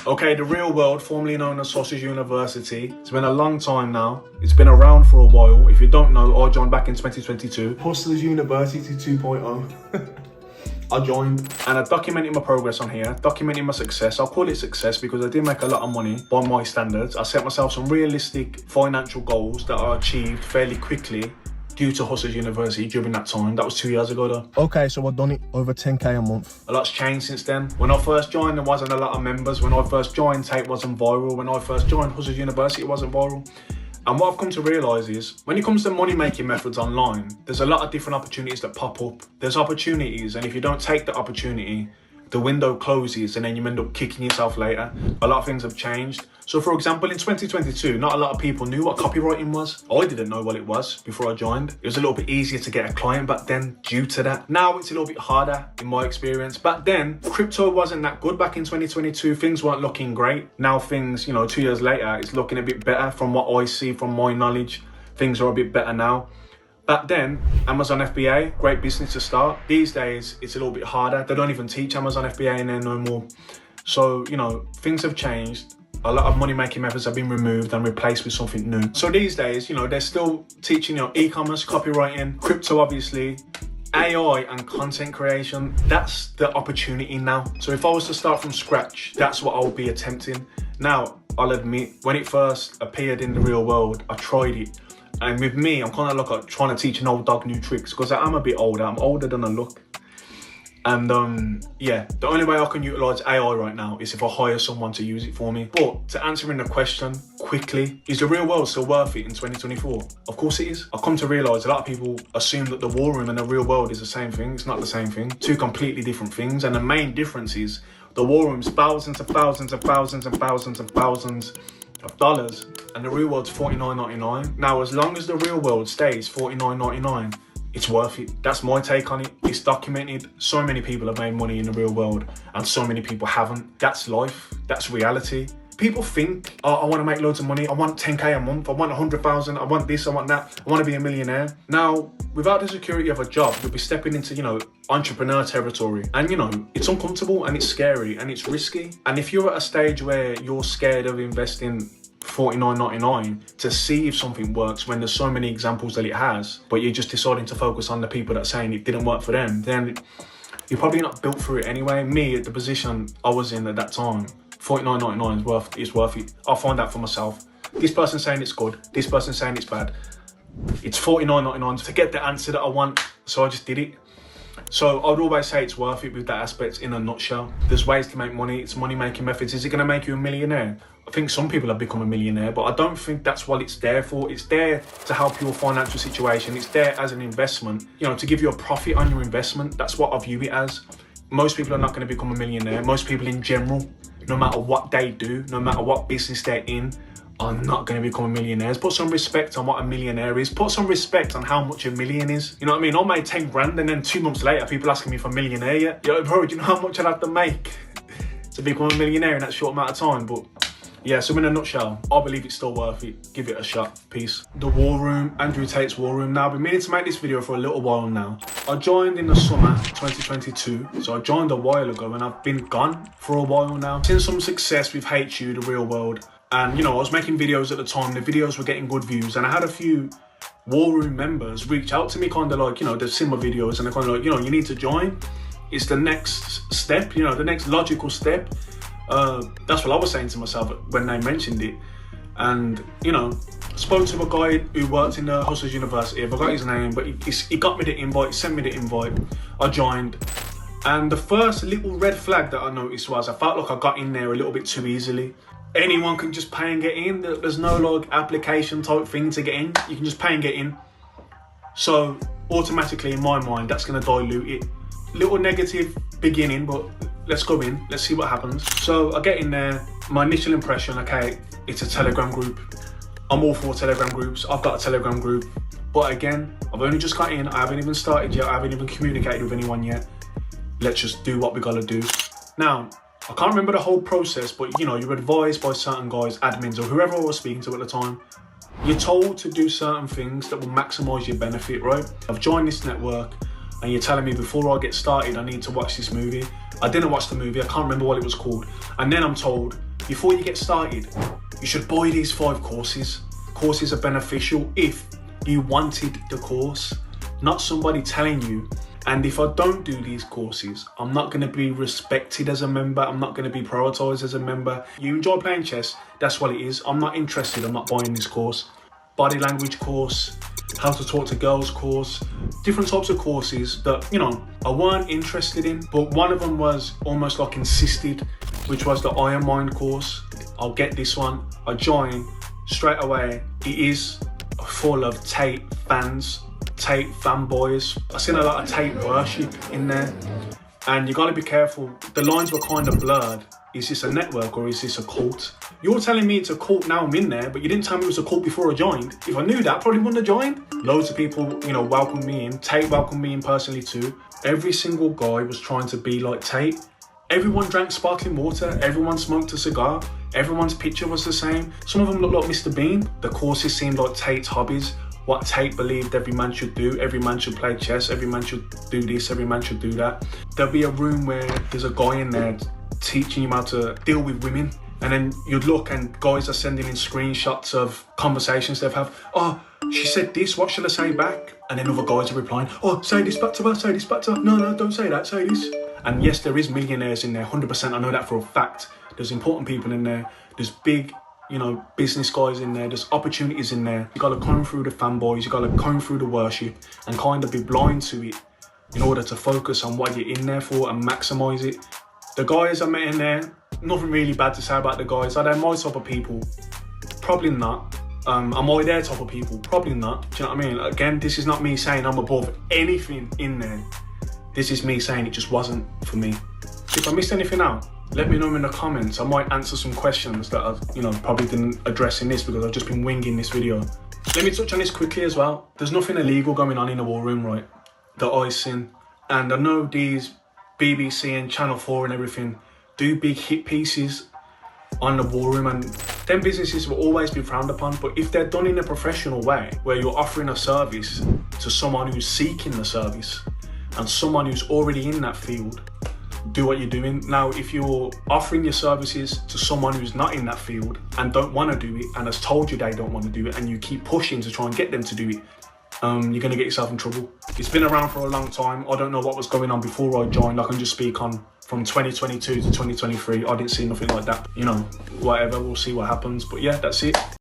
Okay, the real world, formerly known as Sausage University. It's been a long time now. It's been around for a while. If you don't know, I joined back in 2022. Hustlers University 2.0. I joined and I documented my progress on here, documenting my success. I'll call it success because I did make a lot of money by my standards. I set myself some realistic financial goals that I achieved fairly quickly due to Hustlers University during that time. That was 2 years ago though. Okay, so I've done it over 10k a month. A lot's changed since then. When I first joined, there wasn't a lot of members. When I first joined, Tate wasn't viral. When I first joined Hustlers University, it wasn't viral. And what I've come to realise is, when it comes to money-making methods online, there's a lot of different opportunities that pop up. There's opportunities, and if you don't take the opportunity, the window closes and then you end up kicking yourself later. A lot of things have changed. So for example, in 2022, not a lot of people knew what copywriting was. I didn't know what it was before I joined. It was a little bit easier to get a client back then due to that. Now it's a little bit harder in my experience. Back then, crypto wasn't that good back in 2022. Things weren't looking great. Now things, 2 years later, it's looking a bit better from what I see, from my knowledge. Things are a bit better now. Back then, Amazon FBA, great business to start. These days, it's a little bit harder. They don't even teach Amazon FBA in there no more. So, things have changed. A lot of money-making methods have been removed and replaced with something new. So these days, they're still teaching e-commerce, copywriting, crypto obviously, AI and content creation. That's the opportunity now. So if I was to start from scratch, that's what I'll be attempting. Now, I'll admit, when it first appeared in the real world, I tried it. And with me, I'm kind of like trying to teach an old dog new tricks because I'm a bit older. I'm older than I look. And the only way I can utilize AI right now is if I hire someone to use it for me. But to answering the question quickly, is the real world still worth it in 2024? Of course it is. I've come to realize a lot of people assume that the war room and the real world is the same thing. It's not the same thing. Two completely different things. And the main difference is the war room's thousands and thousands and thousands and thousands and thousands of dollars, and the real world's $49.99. Now, as long as the real world stays $49.99, it's worth it. That's my take on it. It's documented. So many people have made money in the real world and so many people haven't. That's life. That's reality. People think, oh, I want to make loads of money. I want 10k a month. I want 100,000. I want this, I want that. I want to be a millionaire. Now, without the security of a job, you'll be stepping into, entrepreneur territory. And, it's uncomfortable and it's scary and it's risky. And if you're at a stage where you're scared of investing $49.99 to see if something works when there's so many examples that it has, but you're just deciding to focus on the people that are saying it didn't work for them, then you're probably not built for it anyway. Me, at the position I was in at that time, $49.99 is worth it. I'll find out for myself. This person saying it's good, this person saying it's bad. It's $49.99 to get the answer that I want, so I just did it. So I would always say it's worth it with that aspect in a nutshell. There's ways to make money. It's money-making methods. Is it going to make you a millionaire? I think some people have become a millionaire, but I don't think that's what it's there for. It's there to help your financial situation. It's there as an investment, to give you a profit on your investment. That's what I view it as. Most people are not going to become a millionaire. Most people in general, no matter what they do, no matter what business they're in, are not going to become millionaires. Put some respect on what a millionaire is. Put some respect on how much a million is. You know what I mean? I made 10 grand and then 2 months later, people asking me for a millionaire yet. Yo, bro, do you know how much I'd have to make to become a millionaire in that short amount of time? But yeah, so in a nutshell, I believe it's still worth it. Give it a shot. Peace. The War Room, Andrew Tate's War Room. Now, I've been meaning to make this video for a little while now. I joined in the summer 2022, so I joined a while ago and I've been gone for a while now. Seen some success with HU, the real world. And, I was making videos at the time. The videos were getting good views. And I had a few War Room members reach out to me kind of like, they've seen my videos and they're kind of like, you need to join. It's the next step, the next logical step. That's what I was saying to myself when they mentioned it. And, spoke to a guy who worked in the Hustlers University. I forgot his name, but he got me the invite, he sent me the invite. I joined. And the first little red flag that I noticed was I felt like I got in there a little bit too easily. Anyone can just pay and get in. There's no like application type thing to get in. You can just pay and get in. So automatically in my mind, that's gonna dilute it. Little negative beginning, but let's go in. Let's see what happens. So I get in there. My initial impression, okay, it's a Telegram group. I'm all for Telegram groups. I've got a Telegram group. But again, I've only just got in. I haven't even started yet. I haven't even communicated with anyone yet. Let's just do what we gotta do. Now, I can't remember the whole process, but you're advised by certain guys, admins, or whoever I was speaking to at the time. You're told to do certain things that will maximize your benefit, right? I've joined this network and you're telling me before I get started, I need to watch this movie. I didn't watch the movie, I can't remember what it was called. And then I'm told, before you get started, you should buy these 5 courses. Courses are beneficial if you wanted the course, not somebody telling you. And if I don't do these courses, I'm not going to be respected as a member. I'm not going to be prioritized as a member. You enjoy playing chess, that's what it is. I'm not interested, I'm not buying this course. Body language course, how to talk to girls course, different types of courses that, you know, I weren't interested in. But one of them was almost like insisted, which was the Iron Mind course. I'll get this one. I joined straight away. It is full of Tate fans, Tate fanboys. I've seen a lot of Tate worship in there, and you got to be careful. The lines were kind of blurred. Is this a network or is this a cult? You're telling me it's a cult now I'm in there, but you didn't tell me it was a cult before I joined. If I knew that, I probably wouldn't have joined. Loads of people, you know, welcomed me in. Tate welcomed me in personally too. Every single guy was trying to be like Tate. Everyone drank sparkling water. Everyone smoked a cigar. Everyone's picture was the same. Some of them looked like Mr. Bean. The courses seemed like Tate's hobbies. What Tate believed every man should do. Every man should play chess. Every man should do this. Every man should do that. There'll be a room where there's a guy in there teaching you how to deal with women. And then you'd look and guys are sending in screenshots of conversations they've had. Oh, she said this, what should I say back? And then other guys are replying, oh, say this back to her, say this back to her. No, don't say that, say this. And yes, there is millionaires in there, 100%. I know that for a fact. There's important people in there. There's big, you know, business guys in there. There's opportunities in there. You got to comb through the fanboys. You got to comb through the worship and kind of be blind to it in order to focus on what you're in there for and maximize it. The guys I met in there, nothing really bad to say about the guys. Are they my type of people? Probably not. Am I their type of people? Probably not. Do you know what I mean? Again, this is not me saying I'm above anything in there. This is me saying it just wasn't for me. If I missed anything out, let me know in the comments. I might answer some questions that I, you know, probably didn't address in this because I've just been winging this video. Let me touch on this quickly as well. There's nothing illegal going on in the war room, right? That I've seen. And I know these BBC and Channel 4 and everything do big hit pieces on the war room, and them businesses will always be frowned upon. But if they're done in a professional way, where you're offering a service to someone who's seeking the service and someone who's already in that field, do what you're doing. Now, if you're offering your services to someone who's not in that field and don't want to do it and has told you they don't want to do it, and you keep pushing to try and get them to do it, you're going to get yourself in trouble. It's been around for a long time. I don't know what was going on before I joined. I can just speak on from 2022 to 2023. I didn't see nothing like that. You know, whatever, we'll see what happens. But yeah, that's it.